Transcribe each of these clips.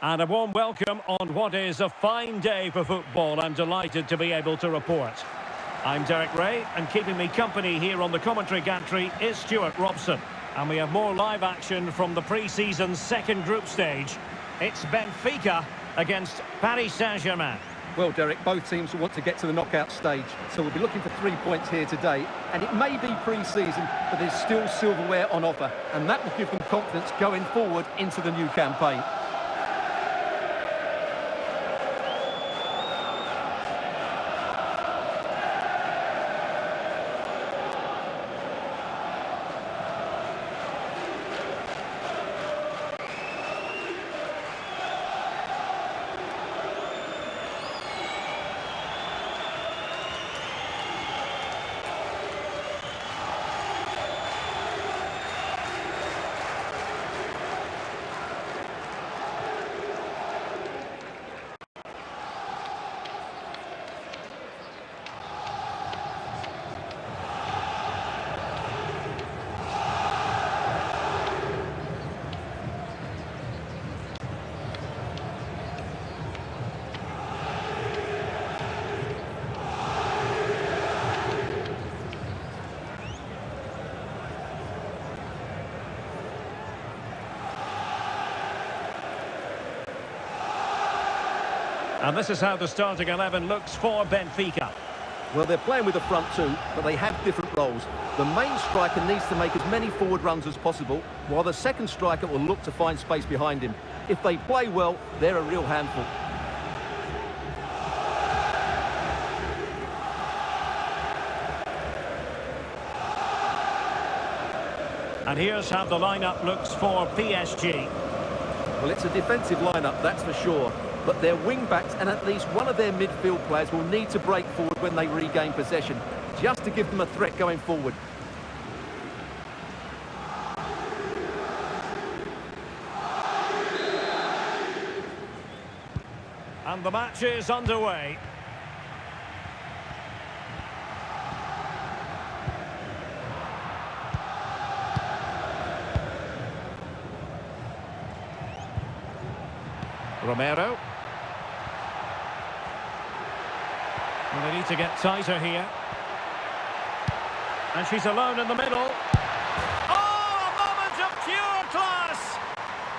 And a warm welcome on what is a fine day for football. I'm delighted to be able to report. I'm Derek Ray, and keeping me company here on the commentary gantry is Stuart Robson. And we have more live action from the pre-season second group stage. It's Benfica against Paris Saint-Germain. Well, Derek, both teams want to get to the knockout stage, so we'll be looking for 3 points here today. And it may be pre-season, but there's still silverware on offer, and that will give them confidence going forward into the new campaign. And this is how the starting 11 looks for Benfica. Well, they're playing with a front two, but they have different roles. The main striker needs to make as many forward runs as possible, while the second striker will look to find space behind him. If they play well, they're a real handful. And here's how the lineup looks for PSG. Well, it's a defensive lineup, that's for sure. But their wing-backs and at least one of their midfield players will need to break forward when they regain possession, just to give them a threat going forward. And the match is underway. Romero. And they need to get tighter here. And she's alone in the middle. Oh, a moment of pure class!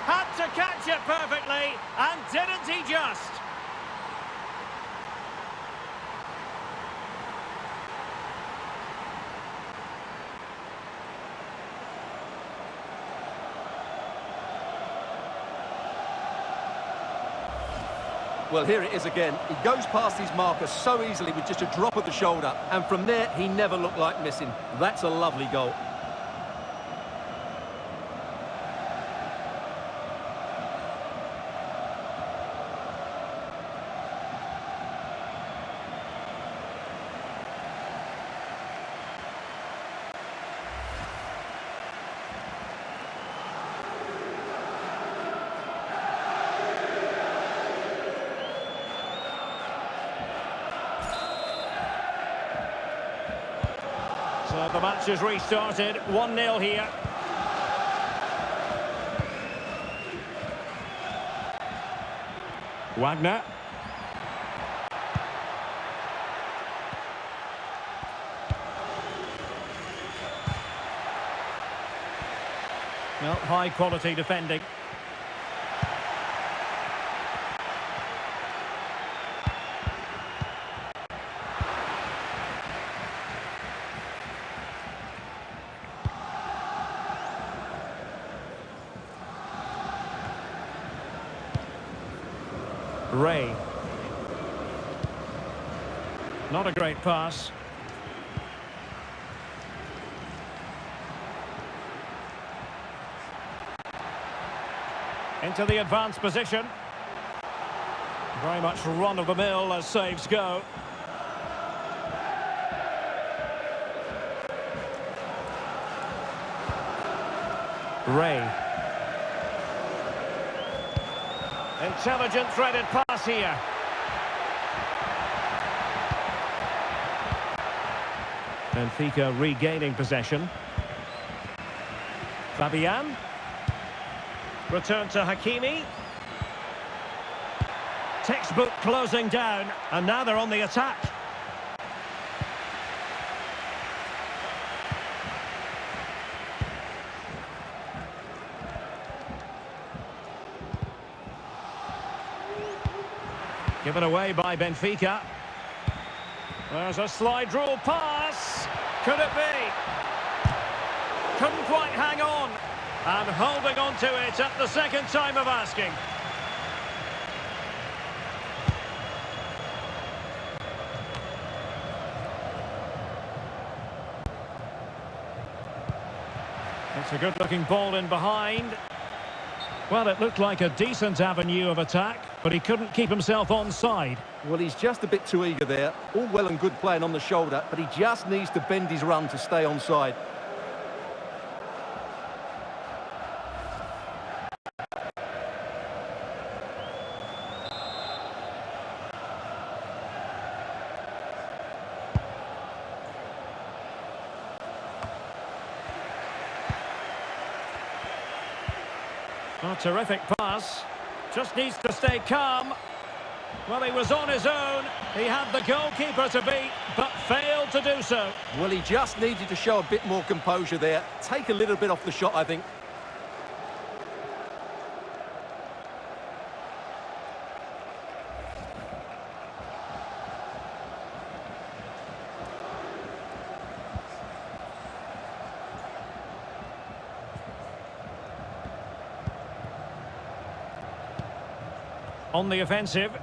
Had to catch it perfectly, and didn't he just? Well, here it is again. He goes past his marker so easily with just a drop of the shoulder. And from there, he never looked like missing. That's a lovely goal. So the match is restarted, 1-0 here. Wagner. Well, high quality defending. Ray. Not a great pass. Into the advanced position. Very much run-of-the-mill as saves go. Ray. Intelligent threaded pass here. Benfica regaining possession. Fabian. Return to Hakimi. Textbook closing down, and now they're on the attack. Given away by Benfica. There's a slide rule pass. Could it be? Couldn't quite hang on. And holding on to it at the second time of asking. It's a good-looking ball in behind. Well, it looked like a decent avenue of attack, but he couldn't keep himself onside. Well, he's just a bit too eager there. All well and good playing on the shoulder, but he just needs to bend his run to stay onside. A terrific pass. Just needs to stay calm. Well, he was on his own. He had the goalkeeper to beat, but failed to do so. Well, he just needed to show a bit more composure there. Take a little bit off the shot, I think. On the offensive.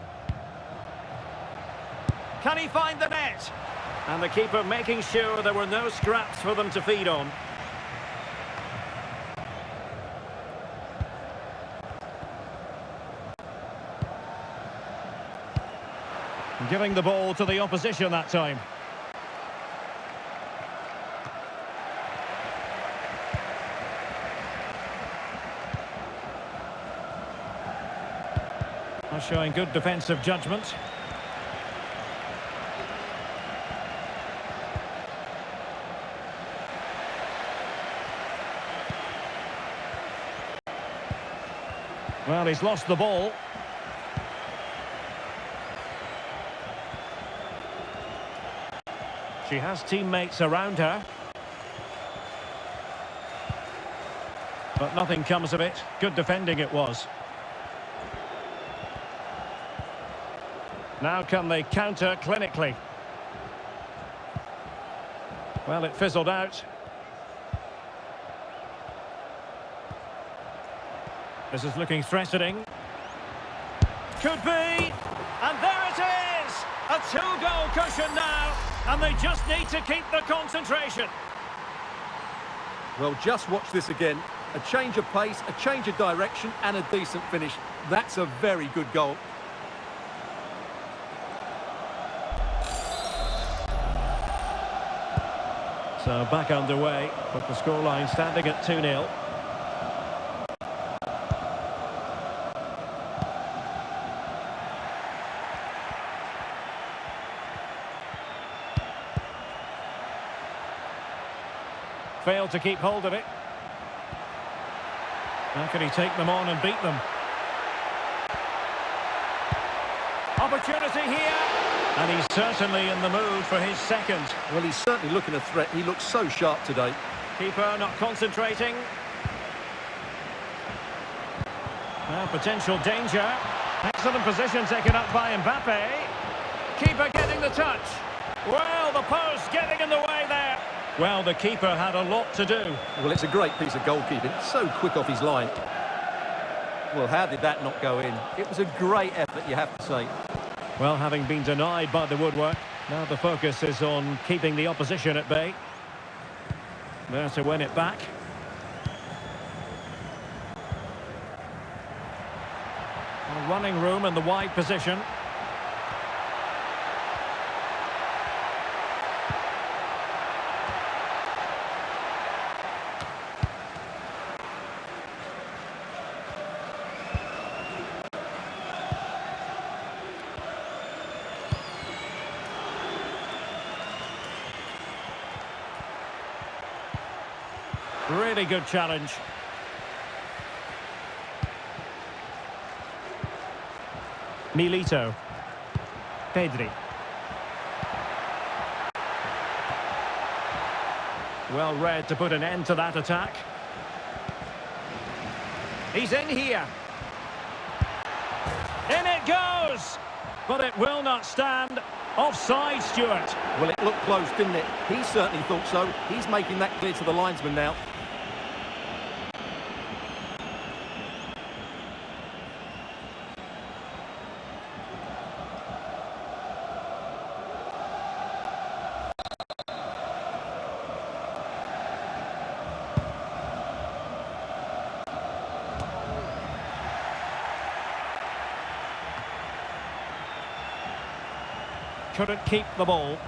Can he find the net? And the keeper making sure there were no scraps for them to feed on. Giving the ball to the opposition that time. Showing good defensive judgment. Well, he's lost the ball. She has teammates around her. But nothing comes of it. Good defending it was. Now can they counter clinically? Well, it fizzled out. This is looking threatening. Could be! And there it is! A two-goal cushion now, and they just need to keep the concentration. Well, just watch this again. A change of pace, a change of direction, and a decent finish. That's a very good goal. So back underway, with the scoreline standing at 2-0. Failed to keep hold of it. How can he take them on and beat them? Opportunity here. And he's certainly in the mood for his second. Well, he's certainly looking a threat. He looks so sharp today. Keeper not concentrating. Potential danger. Excellent position taken up by Mbappe. Keeper getting the touch. Well, the post getting in the way there. Well, the keeper had a lot to do. Well, it's a great piece of goalkeeping. So quick off his line. Well, how did that not go in? It was a great effort, you have to say. Well, having been denied by the woodwork, now the focus is on keeping the opposition at bay. There to win it back. Running room in the wide position. Really good challenge. Milito. Pedri. Well read to put an end to that attack. He's in here. In it goes! But it will not stand. Offside, Stuart. Well, it looked close, didn't it? He certainly thought so. He's making that clear to the linesman now. Couldn't keep the ball.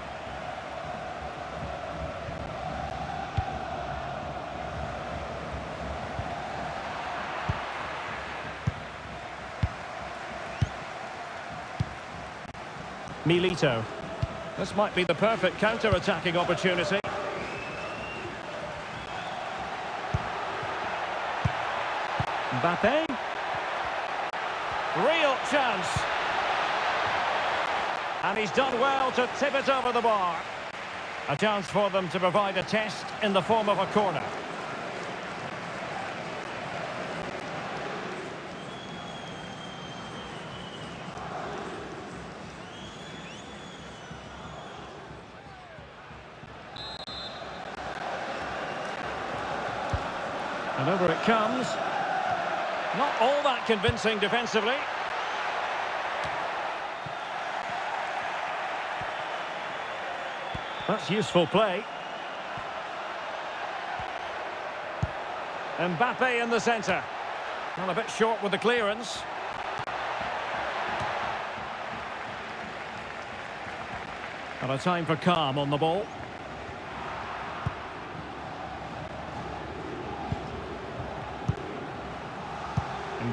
Milito. This might be the perfect counter-attacking opportunity. Mbappe. Real chance. And he's done well to tip it over the bar. A chance for them to provide a test in the form of a corner. And over it comes. Not all that convincing defensively. That's useful play. Mbappe in the centre. Well, a bit short with the clearance. And a time for calm on the ball.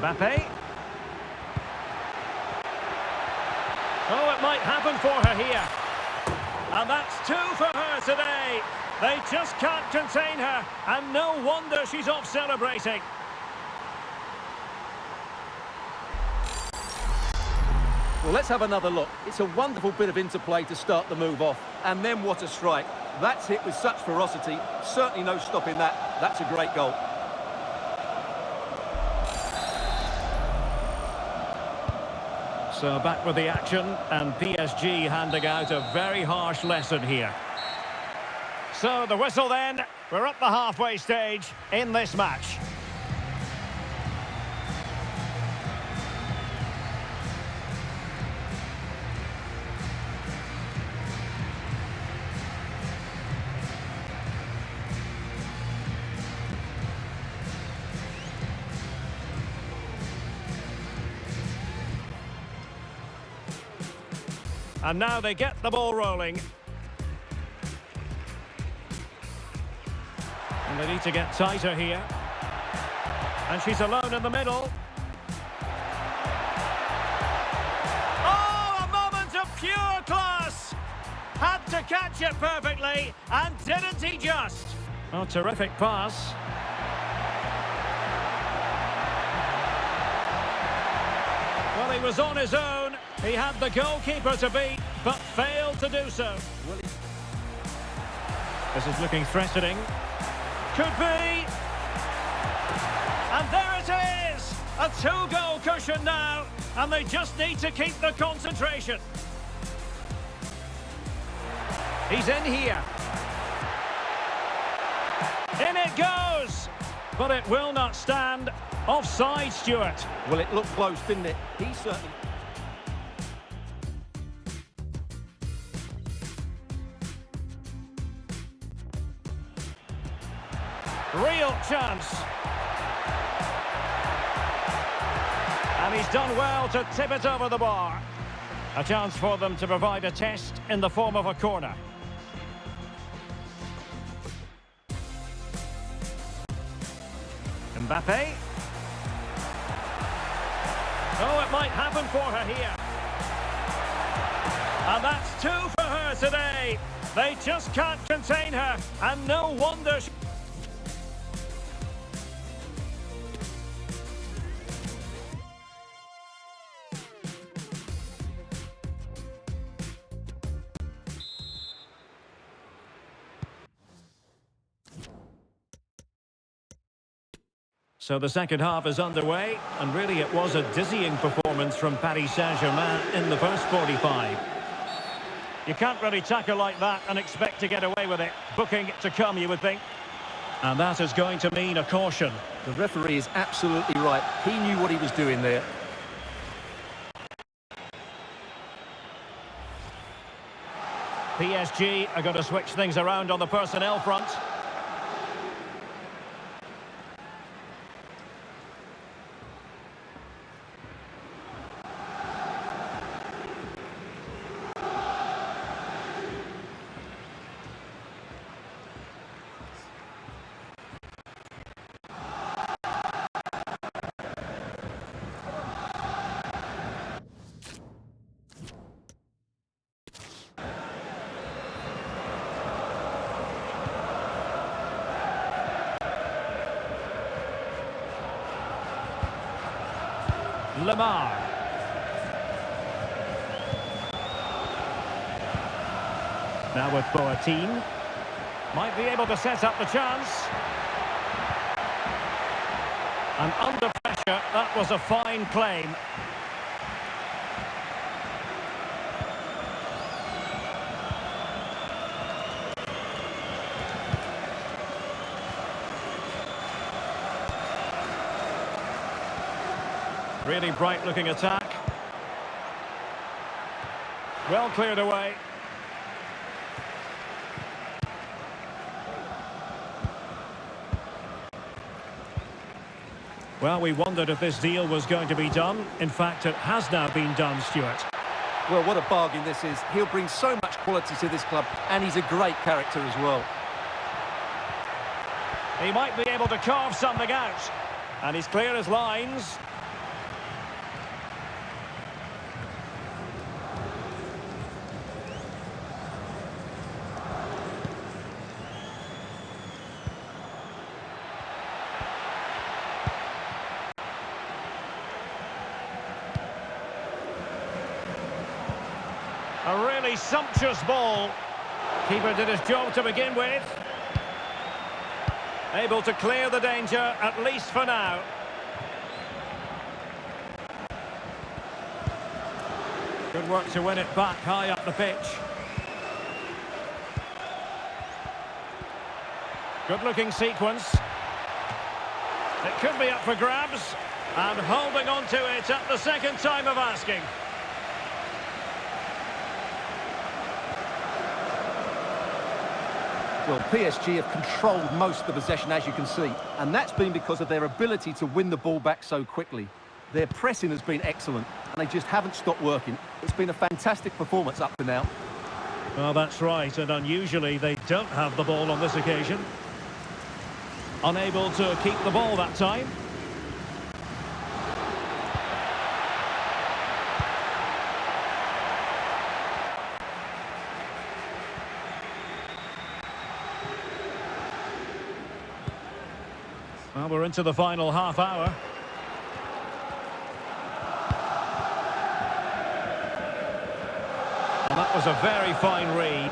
Mbappe. Oh, it might happen for her here. And that's two for her today. They just can't contain her, and no wonder she's off celebrating. Well, let's have another look. It's a wonderful bit of interplay to start the move off. And then what a strike. That's hit with such ferocity. Certainly no stopping that. That's a great goal. So back with the action, and PSG handing out a very harsh lesson here. So the whistle then, we're up the halfway stage in this match. And now they get the ball rolling. And they need to get tighter here. And she's alone in the middle. Oh, a moment of pure class! Had to catch it perfectly, and didn't he just? Oh, terrific pass. Well, he was on his own. He had the goalkeeper to beat, but failed to do so. This is looking threatening. Could be. And there it is! A two-goal cushion now, and they just need to keep the concentration. He's in here. In it goes! But it will not stand. Offside, Stuart. Well, it looked close, didn't it? He certainly... Real chance. And he's done well to tip it over the bar. A chance for them to provide a test in the form of a corner. Mbappe. Oh, it might happen for her here. And that's two for her today. They just can't contain her, and no wonder she... So the second half is underway, and really it was a dizzying performance from Paris Saint-Germain in the first 45. You can't really tackle like that and expect to get away with it. Booking to come, you would think. And that is going to mean a caution. The referee is absolutely right. He knew what he was doing there. PSG are going to switch things around on the personnel front. Lamar. Now with Boateng. Might be able to set up the chance. And under pressure, that was a fine claim. Really bright-looking attack. Well cleared away. Well, we wondered if this deal was going to be done. In fact, it has now been done, Stuart. Well, what a bargain this is. He'll bring so much quality to this club, and he's a great character as well. He might be able to carve something out. And he's clear as lines. A really sumptuous ball. Keeper did his job to begin with. Able to clear the danger, at least for now. Good work to win it back high up the pitch. Good looking sequence. It could be up for grabs. And holding on to it at the second time of asking. Well, PSG have controlled most of the possession, as you can see, and that's been because of their ability to win the ball back so quickly. Their pressing has been excellent, and they just haven't stopped working. It's been a fantastic performance up to now. Well, that's right, and unusually they don't have the ball on this occasion. Unable to keep the ball that time. Well, we're into the final half hour. And that was a very fine read.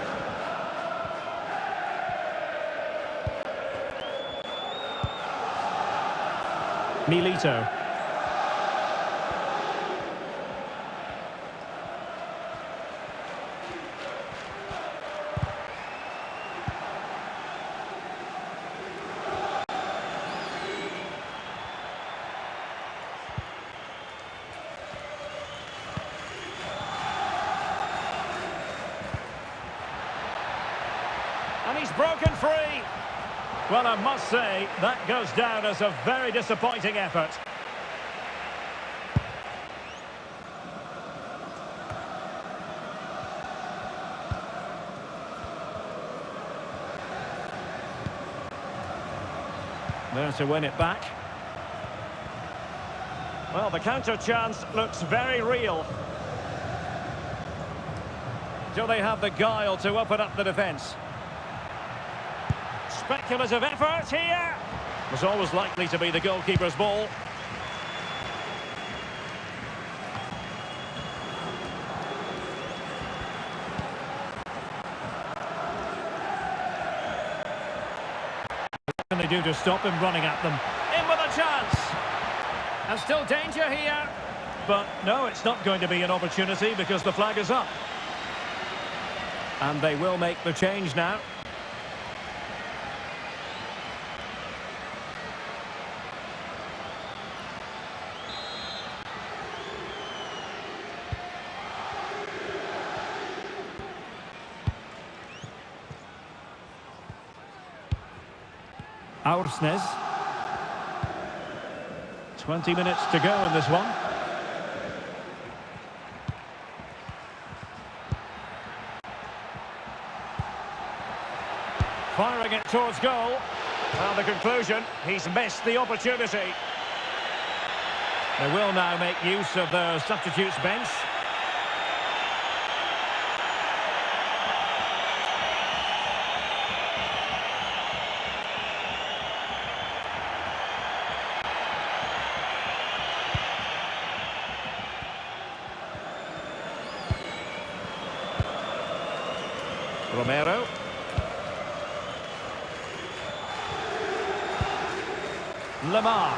Milito. And he's broken free. Well, I must say, that goes down as a very disappointing effort. There to win it back. Well, the counter chance looks very real. Do they have the guile to open up the defence? Speculative effort here. Was always likely to be the goalkeeper's ball. What can they do to stop him running at them? In with a chance. And still danger here. But no, it's not going to be an opportunity because the flag is up. And they will make the change now. Aursnes. 20 minutes to go in this one. Firing it towards goal. And the conclusion, he's missed the opportunity. They will now make use of the substitutes bench. Romero. Lamar.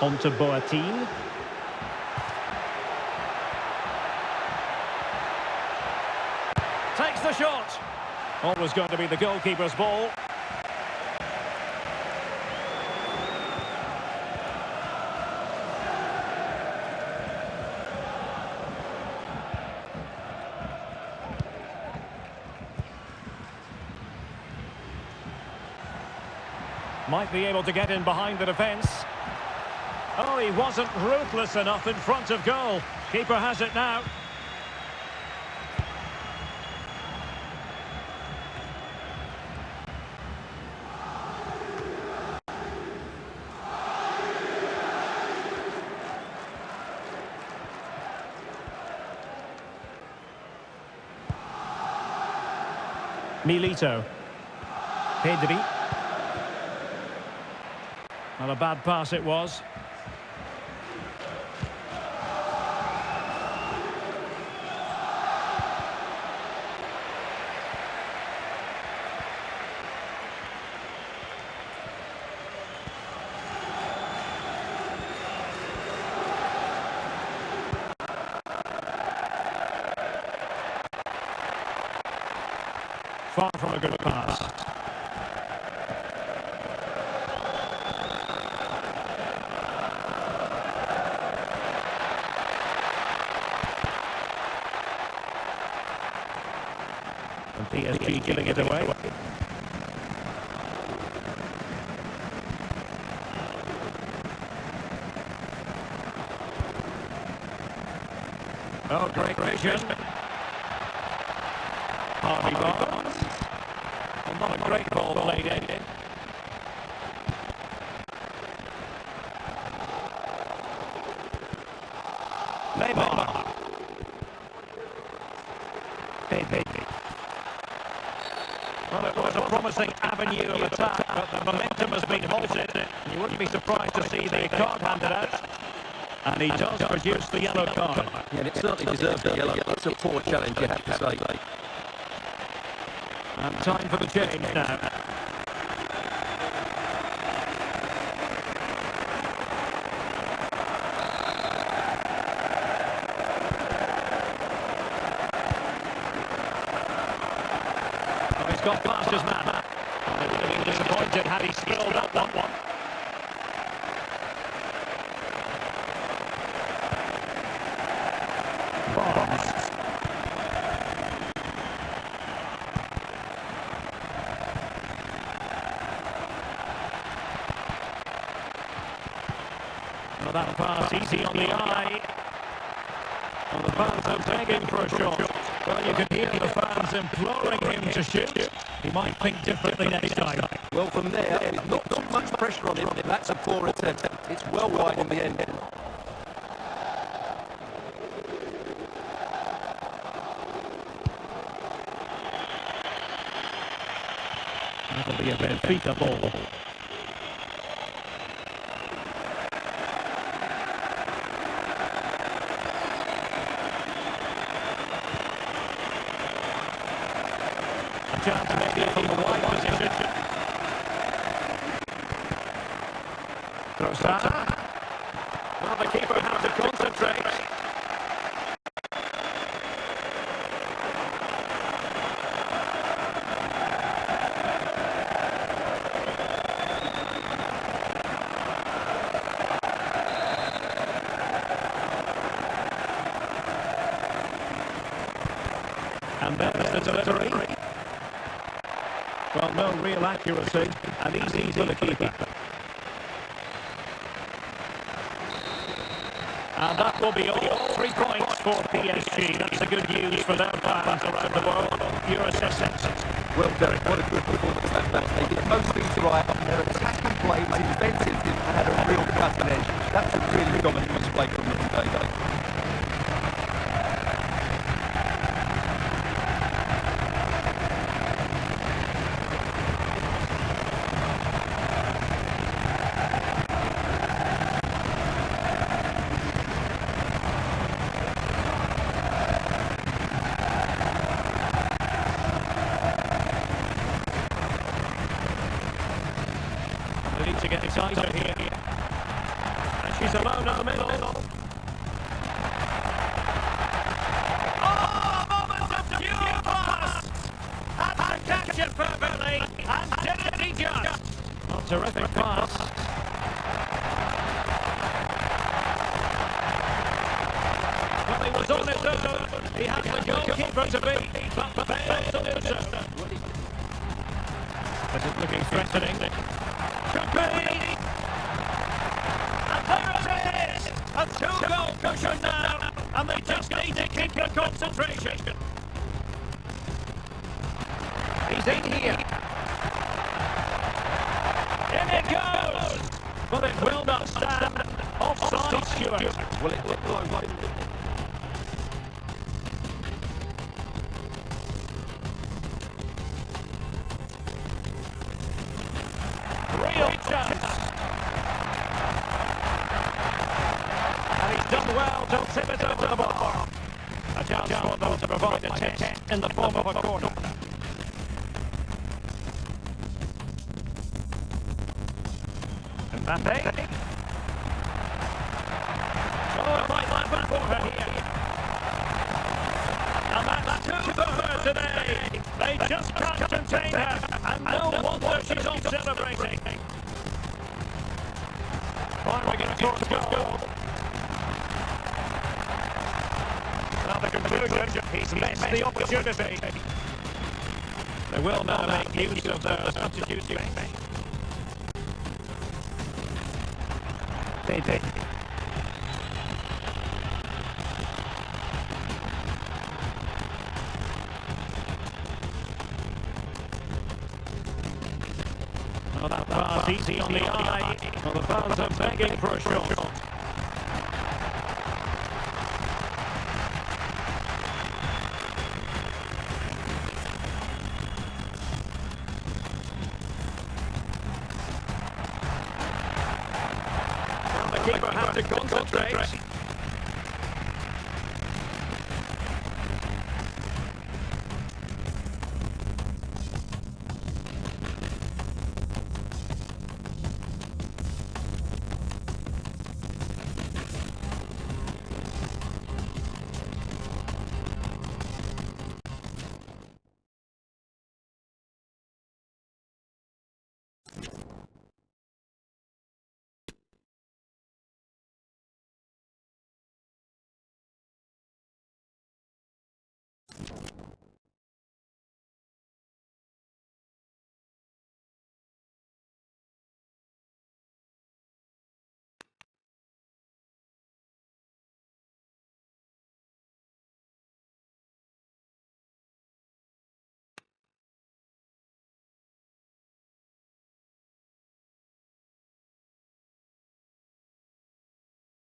On to Boateng. Takes the shot. Always going to be the goalkeeper's ball. Might be able to get in behind the defence. Oh, he wasn't ruthless enough in front of goal. Keeper has it now. Milito. Pedri. Not a bad pass it was. Far from a good pass. PSG giving it away. Oh, great vision. Harvey Barnes. Well, not a great ball played in. Neymar. Pedri. Well, it was a promising avenue of attack, but the momentum has been halted. You wouldn't be surprised to see the card handed out. And he does produce the yellow card. Yeah, and it certainly deserves the yellow. It's a poor challenge, you have to say. And time for the change now. He's got past his man. He would have been disappointed had he spilled up that one. Barnes. Well, that pass easy on the eye. Well, the fans are begging for a shot. Well, you can hear the fans imploring him to shoot. He might think differently next time. Well, from there, with not too much pressure on him, that's a poor attempt. It's well wide in the end. That'll be a BENFICA ball. A chance maybe from the wide position. Trossard. Well, the keeper has to concentrate. And there's the delivery. Well, no real accuracy, and easy for the keeper. And that will be all. 3 points for PSG. That's the good news for their fans around the world. Your assessment. Well, Derek, what a good performance that was. They did most things right. Their attacking play was inventive and had a real cutting edge. That's a really dominant display from them today. They need to get excited here. And she's alone in the middle. Oh, moment of pure pass! Had to catch it perfectly, and did it he just. Oh, terrific pass. Well, he was on his own. He has the goalkeeper to beat, but failed to do so. This is looking threatening. Could be! And there it is! A 2-goal cushion now, and they just need to keep their concentration. He's in here. In it goes! But it will not stand. Offside, Stewart. Well, it looked like Real chance. And he's done well to tip it over the bar. A chance for them to provide a test in the form of a corner. Mbappe. Oh, it might happen for her here. And that's 2 for her today. They just can't contain her. And no wonder she's on celebrating. Firing it towards goal. Now the conclusion, he's missed the opportunity. They will now make use of their substitute bench. Oh, that pass easy on the eye. Well, the fans are begging for a shot. Well, the keeper has to concentrate.